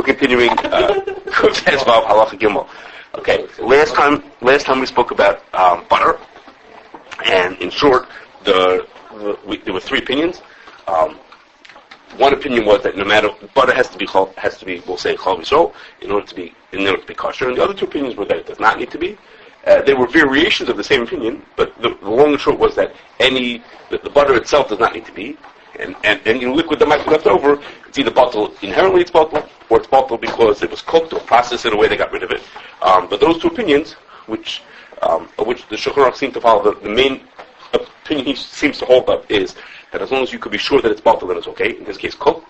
continuing. Halacha Gimel. Okay, last time we spoke about butter, and in short, there were three opinions. One opinion was that no matter butter has to be we'll say chol v'shol in order to be kosher, and the other two opinions were that it does not need to be. There were variations of the same opinion, but the long and short was that the butter itself does not need to be, and any liquid that might be left over, it's either bottled inherently, it's bottled, or it's bottled because it was cooked or processed in a way they got rid of it. But those two opinions, which the Shulchan Aruch seemed to follow, the main opinion he seems to hold up is that as long as you could be sure that it's bottled, then it's okay. In this case, cooked.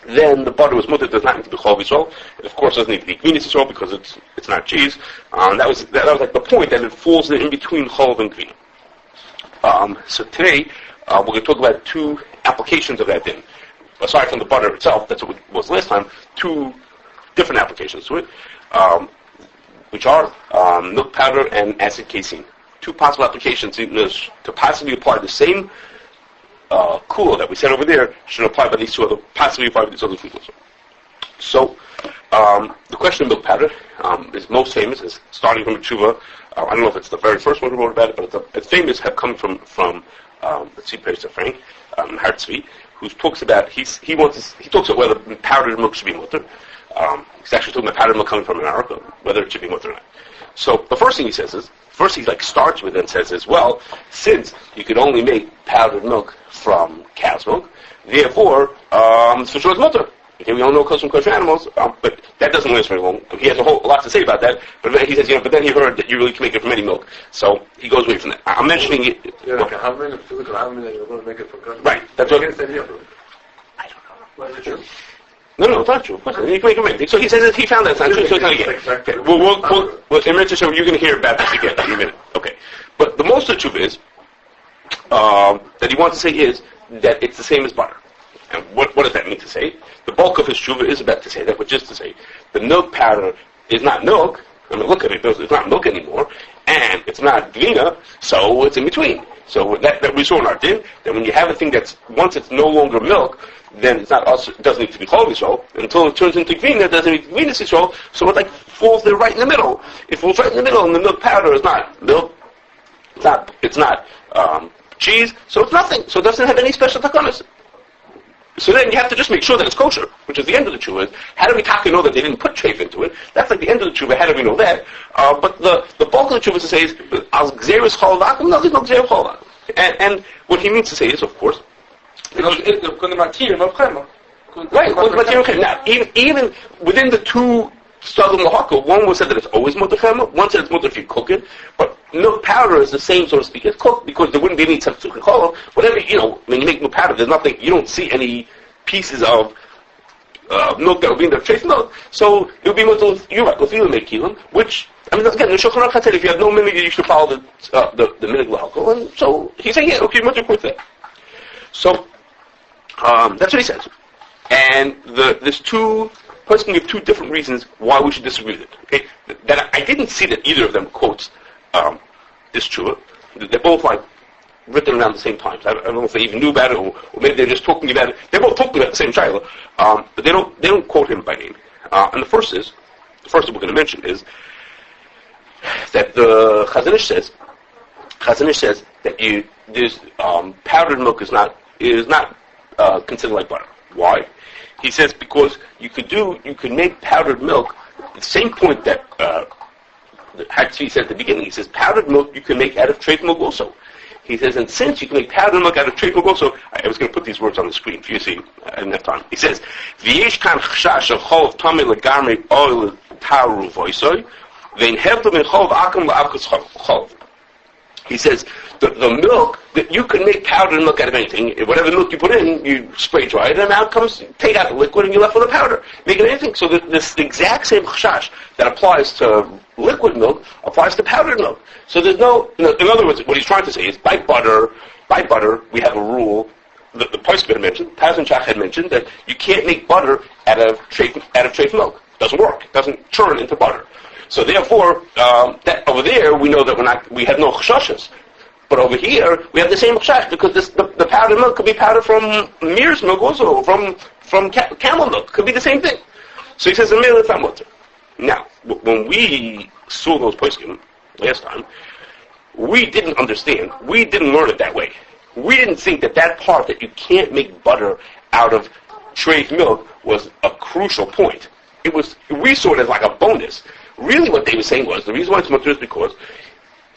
Then the butter was mutter, does not need to be chol v'yisrael. It of course doesn't need to be gvinas yisrael because it's not cheese. That was like the point that it falls in between chol and gvina. So today we're going to talk about two applications of that din. Aside from the butter itself, that's what it was last time. Two different applications to it, which are milk powder and acid casein. Two possible applications to possibly apply the same kula that we said over there should apply by these two other, possibly apply by these other kulas. So, the question of milk powder is most famous, is starting from a tshuva. I don't know if it's the very first one who wrote about it, but it's famous, have come from let's see, Perez Frank, Hartzvi, who talks about, he talks about whether powdered milk should be mutter. He's actually talking about powdered milk coming from an Aruch, whether it should be mutter or not. So, the first thing he says is, he starts with and says, well, since you can only make powdered milk from cow's milk, therefore, so sure it's mutter. Okay, we all know it comes from kosher animals, but that doesn't last very long. He has a lot to say about that, but then he says, but then he heard that you really can make it from any milk, so he goes away from that. I'm mentioning it. Yeah, like how many physical animals you're going to make it from kosher? Right, that's what. I don't know. Why is it true? No, it's not true. You can make it anything. So he says that he found that it's not true, so it's not again. Okay. Well, in minutes or so, you're going to hear about this again in a minute. Okay. But the most of the truth is, that he wants to say is that it's the same as butter. And what does that mean to say? The bulk of his tshuva is about to say that, which is to say, the milk powder is not milk. I mean, look at it, it's not milk anymore, and it's not gvina, so it's in between. So that we saw in our din, that when you have a thing that's, once it's no longer milk, then it's not also, it doesn't need to be chol v'yisrael, until it turns into gvina, it doesn't need gvinas yisrael, so it falls there right in the middle. It falls right in the middle, and the milk powder is not milk, it's not cheese, so it's nothing, so it doesn't have any special takanas. So then you have to just make sure that it's kosher, which is the end of the tshuva. How do we know that they didn't put treif into it? That's like the end of the tshuva. How do we know that? But the bulk of the tshuva says, "Al gzeirus chol vakum." No, there's no gzeirus chol vakum. And what he means to say is, of course, right. Now, even within the two styles of lahaka, one said that it's always mutter chema. One said it's mutter if you cook it, but milk powder is the same, so to speak, as cooked, because there wouldn't be any tzimtzum chol. Whatever, when you make milk powder, there's nothing, you don't see any pieces of milk that will be in the treif milk, so it would be mutter, you're right, with you make kilim, which, I mean, again, the Shulchan Aruch said if you have no minhag, you should follow the minhag lahaka, and so he's saying, yeah, okay, mutter with that. So, that's what he says. And there's Person can give two different reasons why we should disagree with it. Okay, that I didn't see that either of them quotes this tshuva. They're both written around the same time. So I don't know if they even knew about it, or maybe they're just talking about it. They're both talking about the same shiloh, but they don't quote him by name. And the first that we're going to mention is that the Casein says that there's powdered milk is not considered like butter. Why? He says because you could make powdered milk. The same point that Hatzvi said at the beginning. He says powdered milk you can make out of treif milk also. He says, and since you can make powdered milk out of treif milk also, I was going to put these words on the screen for you to see. I didn't have time. He says, "V'yesh kan chashash of chol tamei legarmei oil taru voisoy, vein hevdom in chol v'akum la'avkas chol." He says, the milk, that you can make powdered milk out of anything. Whatever milk you put in, you spray dry it, and out comes, take out the liquid, and you're left with a powder. Make it anything. So this exact same chashash that applies to liquid milk applies to powdered milk. So there's no, in other words, what he's trying to say is, by butter, we have a rule, the Posek had mentioned, Taz and Shach had mentioned, that you can't make butter out of treif milk. It doesn't work. It doesn't turn into butter. So therefore, that over there we know that we have no chashashas, but over here we have the same chash because the powdered milk could be powdered from mere's milk also, from camel milk, could be the same thing. So he says, the male is not mutter. Now, when we saw those poskim last time, we didn't understand. We didn't learn it that way. We didn't think that part that you can't make butter out of treif milk was a crucial point. We saw it as like a bonus. Really what they were saying was, the reason why it's mutter is because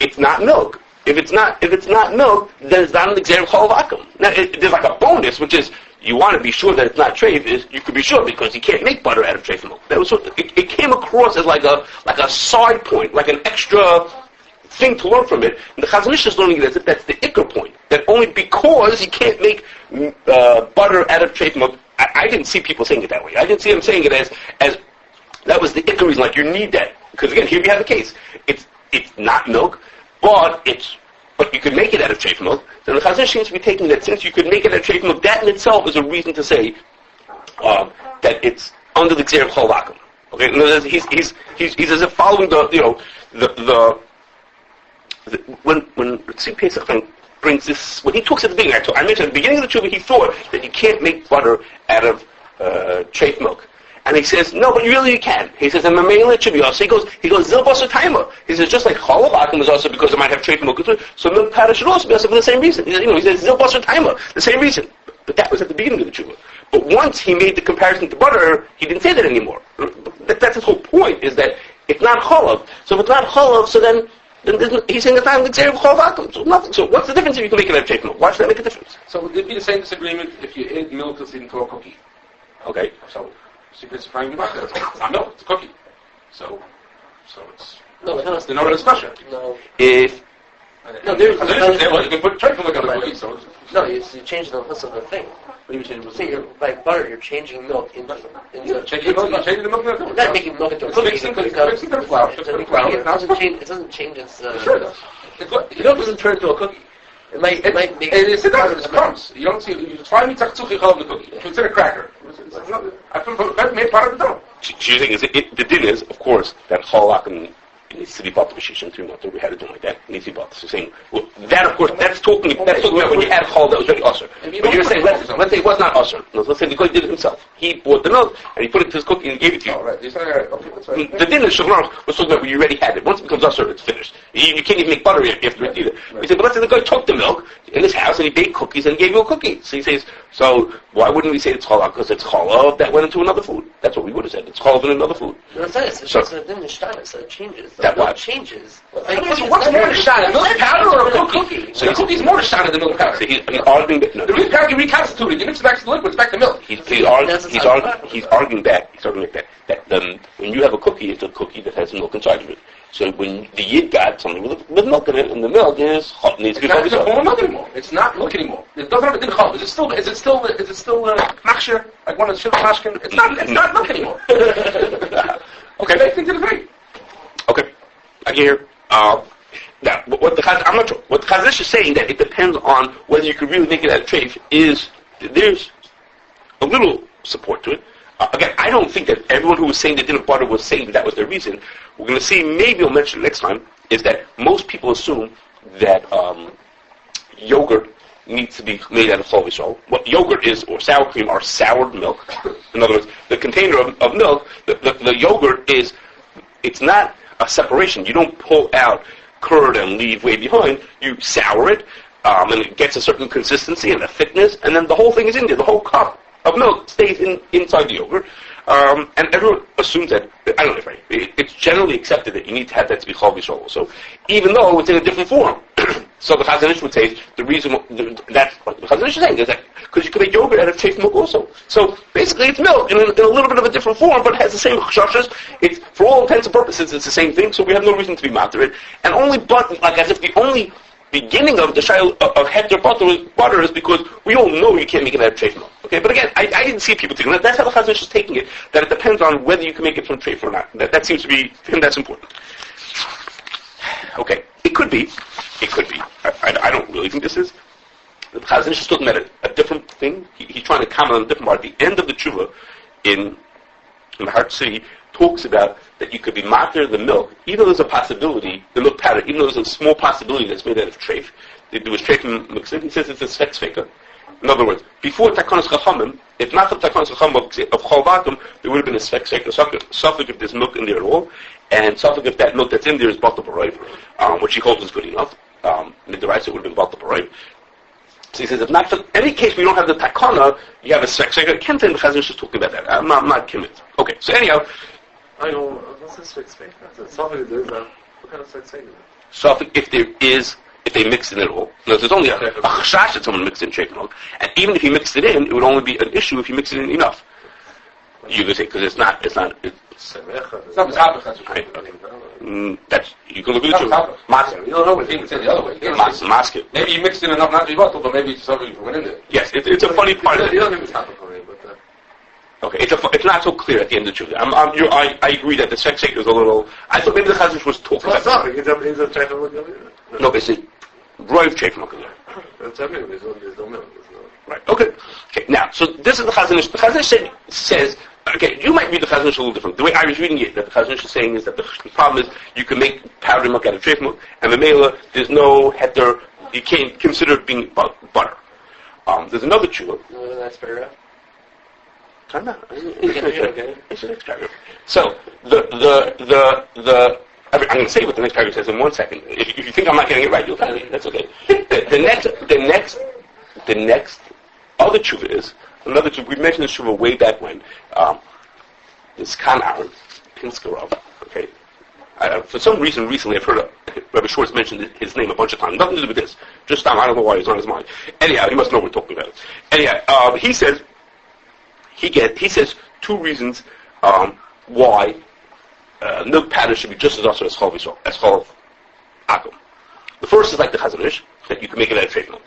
it's not milk. If it's not milk, then it's not an exam chol vakum. Now, there's like a bonus, which is, you want to be sure that it's not treif, is you could be sure because you can't make butter out of treif milk. That was it came across as like a side point, like an extra thing to learn from it. And the Chazon Ish is learning it as if that's the ikar point. That only because you can't make butter out of treif milk. I didn't see people saying it that way. I didn't see them saying it as that was the ikar reason. Like, you need that because again, here we have the case. It's not milk, but you could make it out of treif milk. Then the Chazon Ish seems to be taking that since you could make it out of treif milk, that in itself is a reason to say that it's under the Gzeir Chol Vakum. Okay, he's as if following when Tzvi Pesach brings this, when he talks at the beginning, I mentioned at the beginning of the Tshuva, he thought that you can't make butter out of treif milk. And he says, no, but you can. He says, and Mamela it should be also. He goes, Zil Basar Taima. He says, just like Chol Vakum is also because it might have treif milk, so milk powder should also be also for the same reason. He says, Zil Basar Taima, the same reason. But that was at the beginning of the Tshuva. But once he made the comparison to butter, he didn't say that anymore. That's his whole point, is that it's not cholav. So if it's not cholav, so then he's saying it's not an example of chol vakum. So nothing. So what's the difference if you can make it out of treif milk? Why should that make a difference? So would it be the same disagreement if you add milk into a cookie? Okay. So it's frying the butter. It's not milk, it's a cookie. So it's... No, there's no discussion. No. If... No, there's... You can put treif milk on a cookie, so... No, you change the hus of the thing. What do you change? See, like butter, you're changing milk into changing the milk into a cookie. Not making milk into a cookie. Mixing the flour. It doesn't change its... Sure it does. Milk doesn't turn into a cookie. It might make... It's crumbs. You don't see... You try me tachzuchi chal in the cookie. It's in a cracker. I put made part of the dough. She's saying the din is, of course, that chol vakum needs to be bought to Shishim through Mutter. We had to do like that. It needs to be bought. So saying, well, that of course, that's talking about when you add chol that was very usher. But you're saying, let's say it was not usher. No, let's say the guy did it himself. He bought the milk and he put it to his cookie and gave it to you. Oh, right. You're saying, okay, that's right. The din is Shulchan was talking about when you already had it. Once it becomes usher, it's finished. You can't even make butter yet. You have to eat it. He said, but let's say the guy took the milk in his house and he baked cookies and he gave you a cookie. So he says, so why wouldn't we say it's chalav? Because it's chalav that went into another food. That's what we would have said. It's chalav in another food. No, it's not. It's just a din nishtanis, so it changes. That what? Changes. What's more nishtanis? Milk powder or a cookie? So the cookie's more nishtanis than milk powder. So he's arguing that no. The milk powder you reconstitute. You mix it back to the liquid. It's back to milk. He's arguing back that when you have a cookie, it's a cookie that has milk inside of it. So when the Yid got something with milk in it, and the milk needs to be it's not milk anymore. It's not milk anymore. It doesn't have a din chol. Is it still machshir like one of the shulchan mashkin? It's not milk anymore. Okay. They think it's great. Okay. I can hear. Now, I'm not sure. What the Chazon Ish is saying that it depends on whether you can really make it out of treif is there's a little support to it. Again, I don't think that everyone who was saying the din of butter was saying that was their reason. We're going to see, maybe I'll mention next time, is that most people assume that yogurt needs to be made out of chol v'shol. What yogurt is, or sour cream, are soured milk. In other words, the container of milk, the yogurt is, it's not a separation. You don't pull out curd and leave way behind. You sour it, and it gets a certain consistency and a thickness, and then the whole thing is in there. The whole cup of milk stays inside the yogurt, and everyone assumes that, I don't know if right, it's generally accepted that you need to have that to be chol v'shol also, even though it's in a different form. So the Chazon Ish would say the reason that's what the Chazon Ish is saying is that because you can make yogurt out of treif milk also. So basically, it's milk in a little bit of a different form, but it has the same chashas. It's for all intents and purposes, it's the same thing. So we have no reason to be matter it, and only but like as if the only beginning of the shayl of hector butter is because we all know you can't make it out of treif milk. Okay, but again, I didn't see people taking that. That's how the Chazon Ish is taking it. That it depends on whether you can make it from treif or not. That seems to be to him that's important. Okay, it could be. I don't really think this is. The Chazon Ish is talking about a different thing. He's trying to comment on a different part. At the end of the tshuva, in the Heart City, talks about that you could be matter the milk, even though there's a possibility, the milk powder, even though there's a small possibility that's made out of treif. There was treif mixed in. He says it's a svek sveka. In other words, before Takanas Chachamim, if not for Takanas Chachamim of Chol Vakum, there would have been a suffix if there's milk in there at all, and suffix if that milk that's in there is Batal B'Raiv, which he holds is good enough. Midiraisa would have been Batal B'Raiv. So he says, if not for any case we don't have the Takana, you have a suffix. I can't think the Chazon is just talking about that. I'm not convinced. Okay, so anyhow. I know, what's this suffix? Suffix is what kind of suffix? Suffix if they mix it at all. No, there's only a chashash that someone mixed in shake milk, and even if you mixed it in, it would only be an issue if you mix it in enough. You could say because it's not not Mitzvah. Right, okay. That's you can look at it. You don't know what he would say the other way. Mask it. Maybe you mixed in enough not to be bottled, but maybe something went in there. Yes, it's a funny part. The other thing is not for me, but. Okay, it's not so clear at the end of the truth. I agree that the sex shake is a little. I thought maybe the Chazon was talking about. No, it's a Roiv Chayf Milk. Right. Okay. Now, so this is the Chazon. The Chazon says, okay, you might read the Chazon a little different. The way I was reading it, that the Chazon is saying is that the problem is you can make powdered milk out of Chayf milk, and the Mela, there's no heter. You can't consider it being butter. There's another tshuva. That's paragraph. I'm not. Okay. It's the next paragraph. So I'm going to say what the next paragraph says in 1 second. If you think I'm not getting it right, you'll tell me. That's okay. The next other tshuva is another tshuva. We mentioned this tshuva way back when. This Kan Aaron Pinskarov. Okay. For some reason, recently I've heard Rabbi Schwartz mention his name a bunch of times. Nothing to do with this. Just I don't know why he's on his mind. Anyhow, he must know what we're talking about. Anyhow, he says. He says 2 reasons why milk powder should be just as awesome as chol akum. The first is like the Chazon Ish, that you can make it out of trade milk.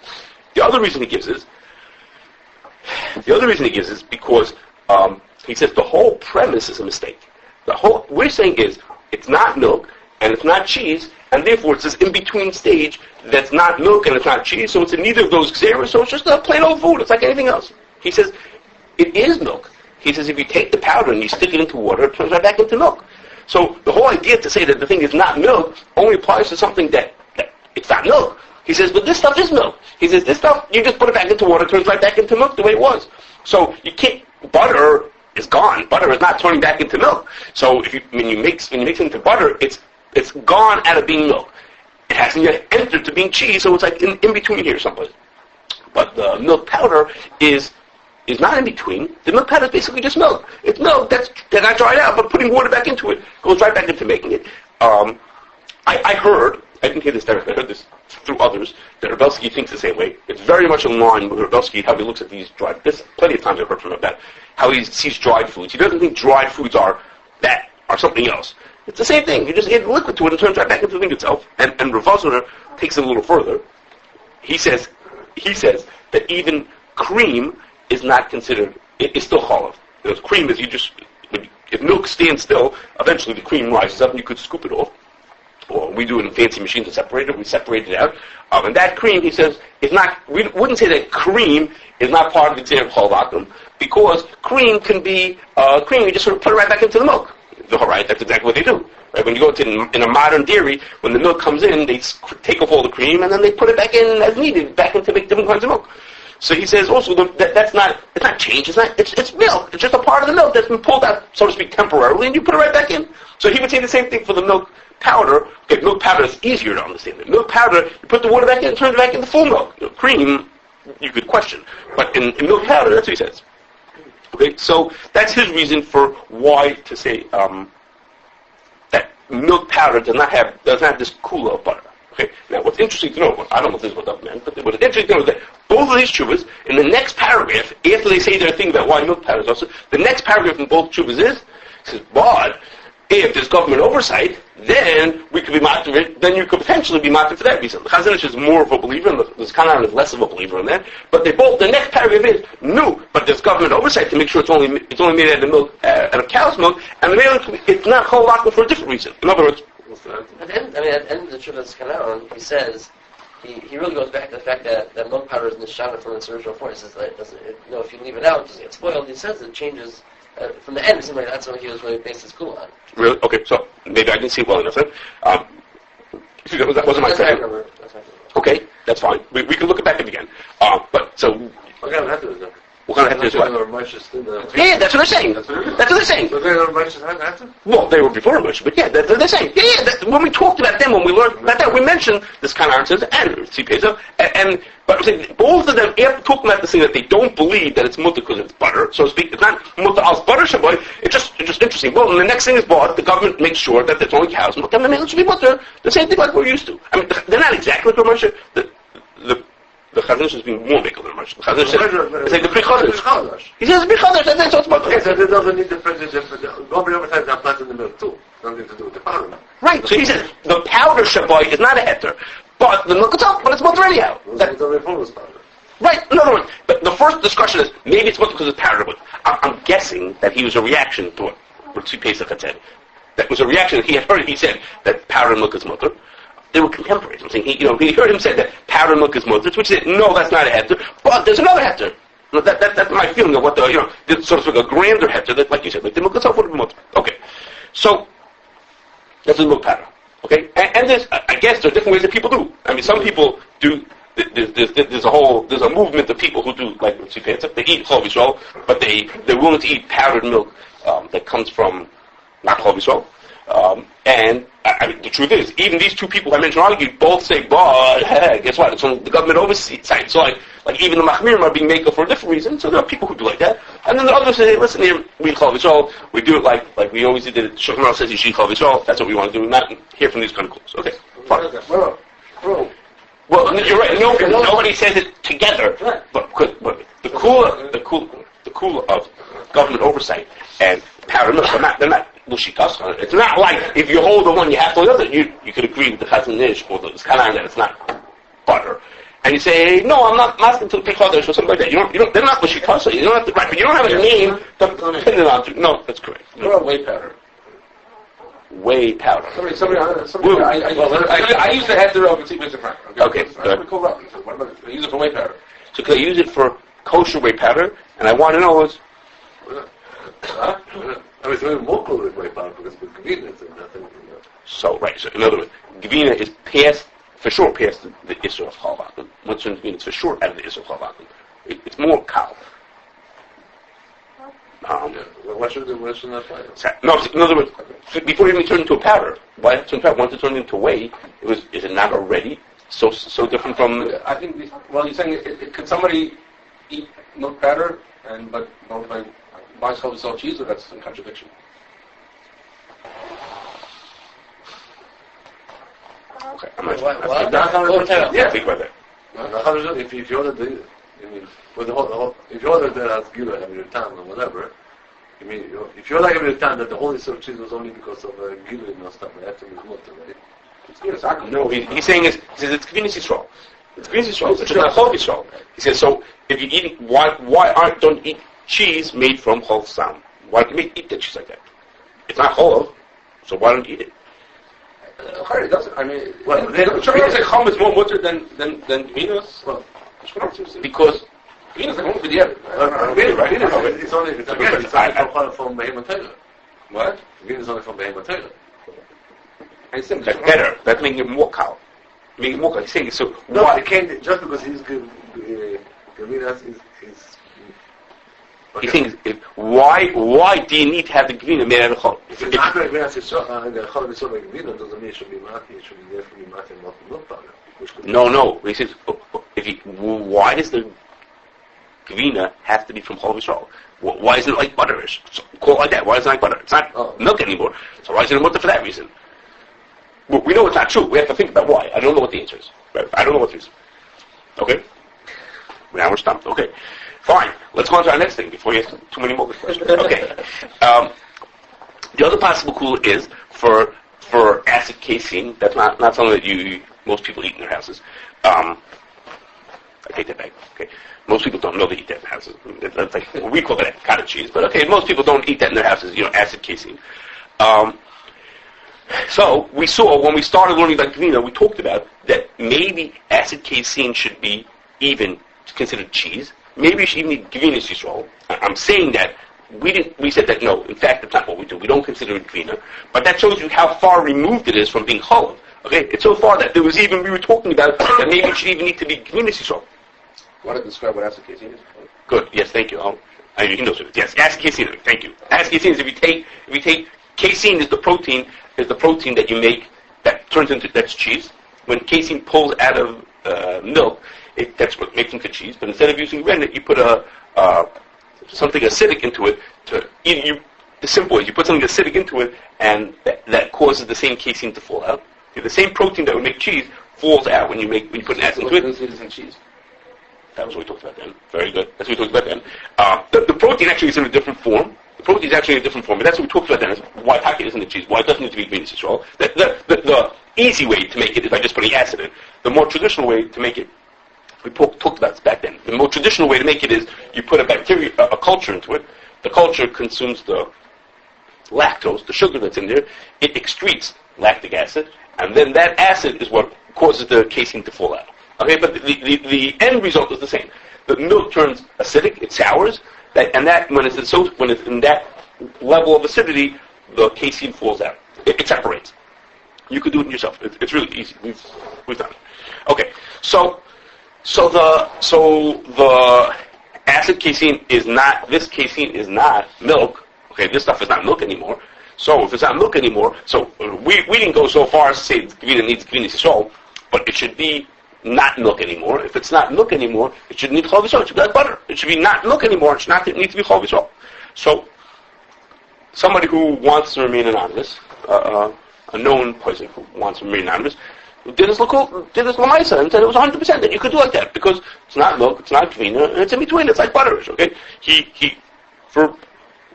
The other reason he gives is because he says the whole premise is a mistake. We're saying is it's not milk and it's not cheese, and therefore it's this in-between stage that's not milk and it's not cheese, so it's in neither of those xeras, so it's just a plain old food. It's like anything else. He says it is milk. He says if you take the powder and you stick it into water, it turns right back into milk. So the whole idea to say that the thing is not milk only applies to something that it's not milk. He says, but this stuff is milk. He says, this stuff, you just put it back into water, it turns right back into milk the way it was. So you can't, butter is gone. Butter is not turning back into milk. So when you mix it into butter, it's gone out of being milk. It hasn't yet entered to being cheese, so it's like in between here someplace. But the milk powder is not in between. The milk powder is basically just milk. It's milk that got dried out, but putting water back into it goes right back into making it. I didn't hear this directly, I heard this through others, that Rebelsky thinks the same way. It's very much in line with Rebelsky, how he looks at these dried, there's plenty of times I've heard from him about how he sees dried foods. He doesn't think dried foods are that, or something else. It's the same thing. You just add liquid to it and it turns right back into the thing itself. And Rav Vosner takes it a little further. He says that even cream is not considered, it's still chalav. Because cream is if milk stands still, eventually the cream rises up and you could scoop it off. Or we do it in fancy machines to separate it, we separate it out. And that cream, he says, is not, we wouldn't say that cream is not part of the Tzir Chol Vakum, because cream can be, cream, you just sort of put it right back into the milk. Right, that's exactly what they do. Right? When you go in a modern dairy, when the milk comes in, they take off all the cream and then they put it back in as needed, back in to make different kinds of milk. So he says also that's not, it's not change, it's milk. It's just a part of the milk that's been pulled out, so to speak, temporarily, and you put it right back in. So he would say the same thing for the milk powder. Okay, milk powder is easier to understand. Milk powder, you put the water back in, it turns it back into full milk. Cream, you could question. But in milk powder, that's what he says. Okay, so that's his reason for why to say that milk powder doesn't have this kula of butter. Okay, now what's interesting to know, I don't know if this is what that meant, but what's interesting to know is that both of these tshuvas, in the next paragraph, after they say their thing about why milk powder is also, the next paragraph in both tshuvas says, but if there's government oversight, then we could be motivated, then you could potentially be motivated for that reason. The Chazon Ish is more of a believer, and the Casein is less of a believer in that. But they both, the next paragraph is, no, but there's government oversight to make sure it's only made out of milk, out of cow's milk, and it's not chol vakum for a different reason. In other words, at the end of the Shulchan Casein, he says, he really goes back to the fact that milk powder is nishana from its original form. He says that if you leave it out, it doesn't get spoiled. He says it changes. From the end, it seemed like that's what he was really based his school on. Really? Okay, so maybe I didn't see it well enough then. That wasn't my second. That's my Okay, that's fine. We can look it back up again. But so What kind of heter is that? What kind of heter is what? Yeah, that's what they're saying. That's what they're saying. So they're righteous heter? Well, they were before Moshe, but yeah, they're saying. When we talked about them, when we learned about that, we mentioned this kind of answers and tzipeza, but I'm saying both of them, after talking about this thing that they don't believe that it's mutter because it's butter, so to speak, it's not mutter as butter shaboy. It's just interesting. Well, the next thing is bought, the government makes sure that there's only cows, but then it should be mutter. The same thing like we're used to. I mean, they're not exactly like Moshe. The Chazanish is being more makel than Moshe. The Chazanish says, it's like the Pri Chodesh. He says, Pri Chodesh, that's what's about. Okay, so it doesn't need the president, but the government has that plant in the milk too. Nothing to do with the powder. Right, so he says, the powder shaboy is not a heter, but the milk itself, but it's mutter anyhow. It's only fullness powder. Right, in other words, but the first discussion is, maybe it's mutter because it's powder, but I'm guessing that he was a reaction to what Tzvi Pesach had said. That was a reaction, he had heard it, he said that powder and milk is mutter. They were contemporaries. I'm saying, he heard him say that powder milk is mutter, which he said, no, that's not a heter, but there's another heter. That's my feeling of what the, sort of a grander heter, that, like you said, like the milk itself would be mutter. Okay. So, that's the milk powder. Okay? And there's, I guess there are different ways that people do. I mean, some people do, there's a movement of people who do, like, they eat Chol Yisrael, but they're willing to eat powdered milk, that comes from not Chol Yisrael. And I mean, the truth is, even these two people I mentioned earlier, both say, "But hey, guess what? It's on the government oversight." So, like even the Machmirim are being made for a different reason. So there are people who do like that, and then the others say, "Hey, listen here, we Chol Yisrael. We do it like we always did it. Shulchan says you should Chol Yisrael. That's what we want to do. Not hear from these kind of calls." Okay, fine. Well, you're right. Nobody says it together, but the cool of government oversight and powder milk, they're not. It's not like if you hold the one, you have to hold the other. You could agree with the Chazanish or the Casein that it's not butter. And you say, no, I'm not asking to pick Chodesh or something like that. You don't, they're not Mushikasa. You don't have to, right, but you don't have a name to pin it onto. No, that's correct. What about whey powder? Whey powder. I use the header of Tzvi Pesach. Okay. I use it for whey powder. So could I use it for kosher whey powder? And I want to know is, I mean, it's very more cool with whey powder because with Gavina it's nothing. So, right, so in other words, Gavina is past the Isser of Chalvatim. Once you're in Gavina, it's for sure out of the Isser of Chalvatim. It's more cow. Why should that apply? No, in other words, before it even turned into a powder, why did it turn once it turned into whey, is it not already so different from... I think, you're saying, could somebody eat milk powder, but buy Chol cheese, or that's in contradiction? Okay, I'm not yeah, think about that. If you order the, with the whole, if you order the Gila every time or whatever, I mean, if you're like every time that the whole sort of cheese was only because of Gila and stuff, I have to use water, right? No, he's saying he says it's Gavina Yisrael. It's Gavina Yisrael. It's not Chol Yisrael. He says, so if you eat, don't eat cheese made from Chol Sam? Why do you eat that cheese like that? It's not Chol, so why don't you eat it? It doesn't. I mean, Shulchan say Chum is more mutter than Gavina's. Well, because Gavina's like one for the other. It's only from Behemoth Torah. What? Gavina is only from Behemoth Torah. That's better. That makes it more cow. Make it more cow. He's saying so. No, why? Just because he's Gavina is. Okay. He thinks, why do you need to have the Gavina made out of Chol? If it's not like Gavina, the Chol is like Gavina, doesn't mean it should be Mati, it should be there for be Mati and not milk powder. No. He says, why does the Gavina have to be from Chol Yisrael? Why isn't it like butterish? So, call it like that. Why isn't it like butter? It's not milk anymore. So why isn't it mutter for that reason? Well, we know it's not true. We have to think about why. I don't know what the answer is. Right? I don't know what the reason. Okay? Now we're stumped. Okay. Fine. Let's go on to our next thing before you ask too many more questions. Okay. The other possible clue is for acid casein. That's not something that most people eat in their houses. I take that back. Okay. Most people don't know they eat that in their houses. That's like, we call that cottage cheese, but okay, most people don't eat that in their houses. Acid casein. So we saw when we started learning about Gavina, we talked about that maybe acid casein should be even considered cheese. Maybe you should even eat Gavina Yisrael. I'm saying that we said that no, in fact that's not what we do. We don't consider it Gavina. But that shows you how far removed it is from being Cholav. Okay? It's so far that we were talking about that maybe it should even need to be Gavina Yisrael. Want to describe what acid casein is? Good. Yes, thank you. He knows it. Yes, acid casein. Thank you. Acid casein is if you take casein is the protein that you make that turns into that's cheese. When casein pulls out of milk, that's what makes into cheese. But instead of using rennet, you put something acidic into it. The simple way is you put something acidic into it, and that causes the same casein to fall out. The same protein that would make cheese falls out when you put an acid into it. This isn't cheese. That was what we talked about then. Very good. That's what we talked about then. The protein actually is in a different form. The protein is actually in a different form, and that's what we talked about then. Is why packet isn't a cheese? Why it doesn't need to be green Yisrael? The easy way to make it is by just putting acid in. The more traditional way to make it, we talked about this back then. The more traditional way to make it is you put a culture into it. The culture consumes the lactose, the sugar that's in there. It excretes lactic acid, and then that acid is what causes the casein to fall out. Okay, but the end result is the same. The milk turns acidic, it sours, and when it's in that level of acidity, the casein falls out. It separates. You could do it yourself. It's really easy. We've done it. Okay, so the acid casein is not. This casein is not milk. Okay, this stuff is not milk anymore. So if it's not milk anymore, so we didn't go so far as to say it needs green Yisrael, but it should be not milk anymore. If it's not milk anymore, it should need chol v'shol. It should be like butter. It should be not milk anymore. It should not need to be chol v'shol. So, somebody who wants to remain anonymous, a known person who wants to remain anonymous, did this lamaisa and said it was 100% that you could do like that because it's not milk, it's not green, and it's in between. It's like butterish. Okay, he for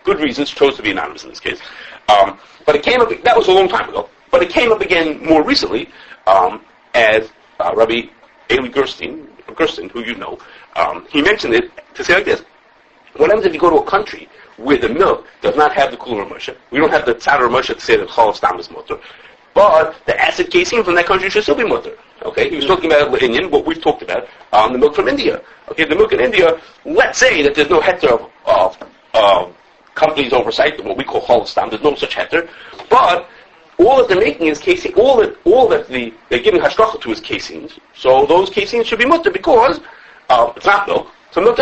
good reasons chose to be anonymous in this case. But it came up. That was a long time ago. But it came up again more recently as Rabbi Eli Gerstein, who you know, he mentioned it to say like this: what happens if you go to a country where the milk does not have the Kula Moshe? We don't have the Tzadar Moshe to say that Chol Stam is mutter, but the acid casein from that country should still be mutter. Okay, he was talking about Indian, what we've talked about, the milk from India. Okay, the milk in India. Let's say that there's no heter of companies oversight, what we call Chol Stam. There's no such heter, but all that they're making is casein. All that they're giving hashgacha to is caseins. So those caseins should be mutter because it's not milk. So milk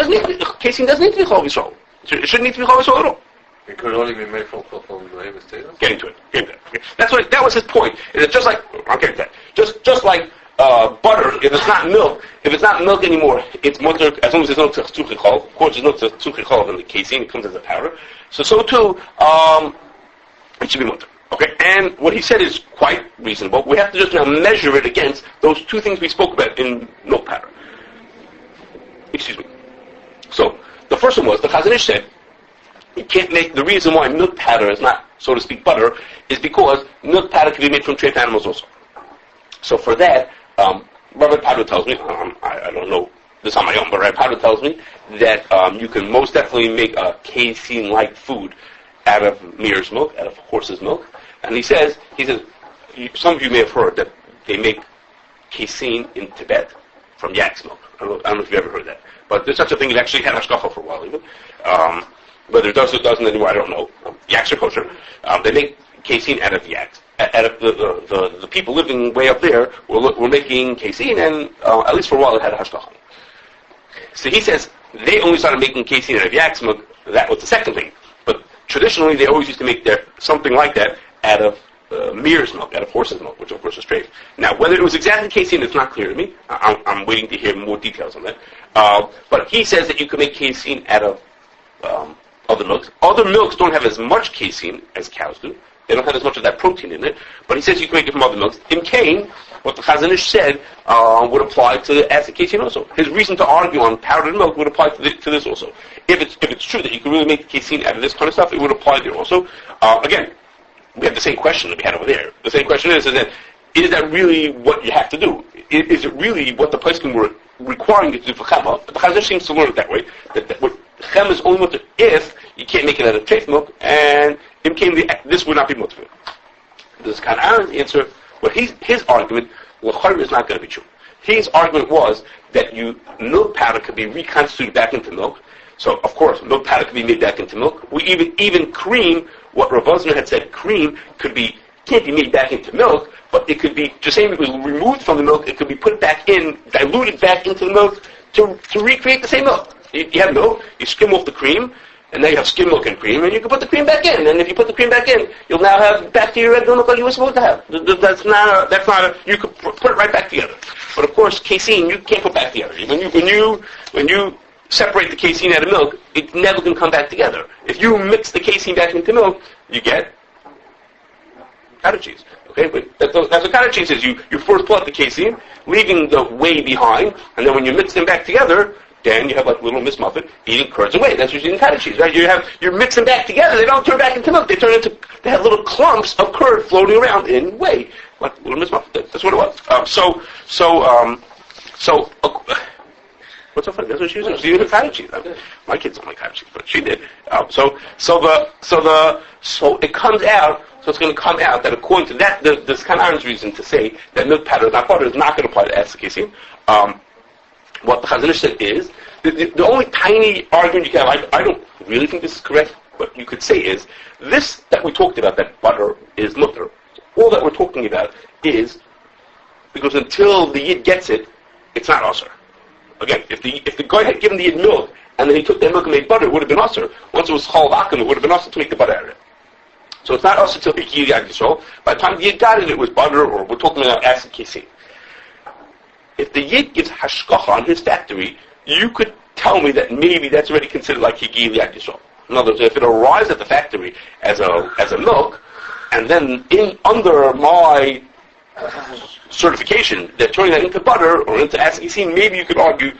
casein doesn't need to be chol v'shol. It shouldn't need to be chol v'shol at all. It could only be made from behemoth potatoes. Getting to it. Okay. That was his point. It's just like I'll get to that. Just like butter. If it's not milk anymore, it's mutter as long as there's no tzchuchi chol. Of course, there's no tzchuchi chol in the casein. It comes as a powder. So too, it should be mutter. Okay, and what he said is quite reasonable. We have to just now measure it against those two things we spoke about in milk powder. Excuse me. So, the first one was, the Casein said, you can't make, the reason why milk powder is not, so to speak, butter, is because milk powder can be made from trained animals also. So for that, Rabbi Powder tells me, I don't know this on my own, but Rabbi Powder tells me that you can most definitely make a casein-like food out of mare's milk, out of horse's milk. And he says, some of you may have heard that they make casein in Tibet from yak's milk. I don't know if you've ever heard that. But there's such a thing that actually had hashgacha for a while even. Whether it does or doesn't anymore, I don't know. Yaks are kosher. They make casein out of yaks. Out of the people living way up there were making casein, and at least for a while it had hashgacha. So he says they only started making casein out of yak's milk. That was the second thing. But traditionally, they always used to make something like that out of mare's milk, out of horse's milk, which of course is treif. Now, whether it was exactly casein, it's not clear to me. I'm waiting to hear more details on that. But he says that you can make casein out of other milks. Other milks don't have as much casein as cows do. They don't have as much of that protein in it. But he says you can make it from other milks. In cane, what the Casein said would apply to the acid casein also. His reason to argue on powdered milk would apply to this also. If it's true that you can really make casein out of this kind of stuff, it would apply there also. Again, we have the same question that we had over there. The same question is that really what you have to do? Is it really what the poskim were requiring you to do for chema? But the Casein seems to learn it that way. That what chema is only mutter if you can't make it out of treif milk, and this would not be mutter. This kind of Aaron's answer, his argument, l'chayr is not going to be true. His argument was that milk powder could be reconstituted back into milk. So, of course, milk powder could be made back into milk. Even cream, what Rav Wosner had said, cream can't be made back into milk, but it could be, just saying it was removed from the milk, it could be put back in, diluted back into the milk to recreate the same milk. You have milk, you skim off the cream, and now you have skim milk and cream, and you can put the cream back in. And if you put the cream back in, you'll now have bacteria red milk like you were supposed to have. You could put it right back together. But of course, casein, you can't put back together. When you separate the casein out of milk, it never can come back together. If you mix the casein back into milk, you get cottage cheese. Okay, but that's what cottage cheese is. You first pull out the casein, leaving the whey behind, and then when you mix them back together, then you have like little Miss Muffet eating curds and whey. That's what you're eating cottage cheese, right? You're mixing back together. They don't turn back into milk. They have little clumps of curd floating around in whey, like little Miss Muffet. That's what it was. What's so funny? That's what she was. She used cottage cheese. My kids don't like cottage cheese, but she did. So it comes out. So it's going to come out that according to that, there's kind of reason to say that milk powder is not butter is not going to apply to acid casein. What the Chazon Ish said is the only tiny argument you can have. I don't really think this is correct. What you could say is this that we talked about, that butter is mutter. All that we're talking about is because until the yid gets it, it's not usher. Again, if the guy had given the yid milk and then he took that milk and made butter, it would have been usher. Once it was chalav akum, it would have been usher to make the butter out of it. So it's not usher till Ikiyah Yad Yisrael. By the time the yid got it, it was butter, or we're talking about acid casein. If the yid gives hashgacha on his factory, you could tell me that maybe that's already considered like Ikiyah Yad Yisrael. In other words, if it arrives at the factory as a milk, and then under my certification, they're turning that into butter or into acid casein, maybe you could argue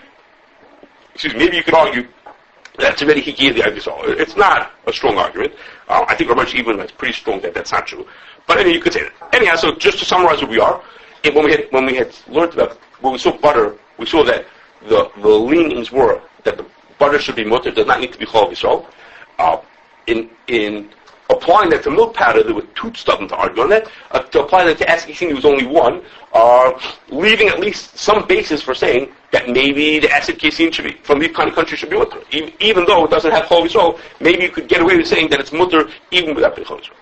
that's already Ikiyah Yad Yisrael. It's not a strong argument. I think Ramesh even is pretty strong that that's not true. But anyway, you could say that. Anyhow, so just to summarize where we are, when we had learned about, when we saw butter, we saw that the leanings were that the butter should be mutter, does not need to be chalav Yisrael. In applying that to milk powder, there were two stubborn to argue on that. To apply that to acid casein, there was only one. Leaving at least some basis for saying that maybe the acid casein should be, from these kind of countries, should be mutter. Even though it doesn't have chalav Yisrael, maybe you could get away with saying that it's mutter even without being chalav Yisrael.